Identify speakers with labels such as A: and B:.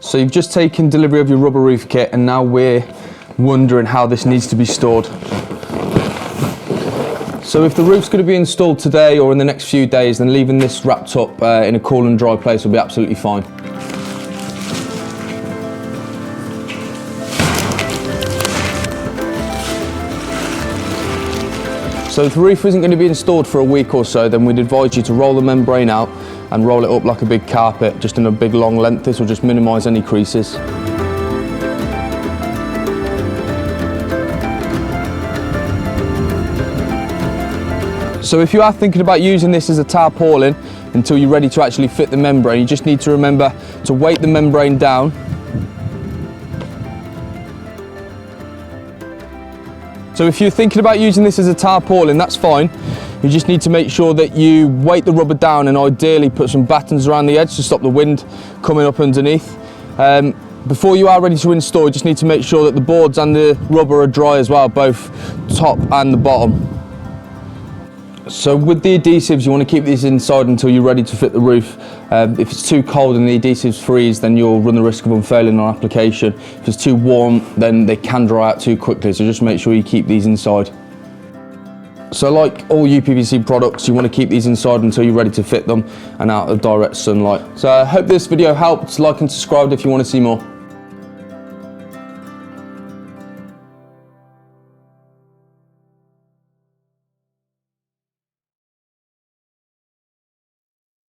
A: So you've just taken delivery of your rubber roof kit and now we're wondering how this needs to be stored. So if the roof's going to be installed today or in the next few days, then leaving this wrapped up in a cool and dry place will be absolutely fine. So if the roof isn't going to be installed for a week or so, then we'd advise you to roll the membrane out and roll it up like a big carpet, just in a big long length. This will just minimise any creases. So if you are thinking about using this as a tarpaulin until you're ready to actually fit the membrane, you just need to remember to weight the membrane down. So if you're thinking about using this as a tarpaulin, that's fine. You just need to make sure that you weight the rubber down and ideally put some battens around the edge to stop the wind coming up underneath. Before you are ready to install, you just need to make sure that the boards and the rubber are dry as well, both top and the bottom. So with the adhesives, you want to keep these inside until you're ready to fit the roof. If it's too cold and the adhesives freeze, then you'll run the risk of them failing on application. If it's too warm, then they can dry out too quickly, so just make sure you keep these inside. So like all UPVC products, you want to keep these inside until you're ready to fit them and out of direct sunlight. So I hope this video helped. Like and subscribe if you want to see more.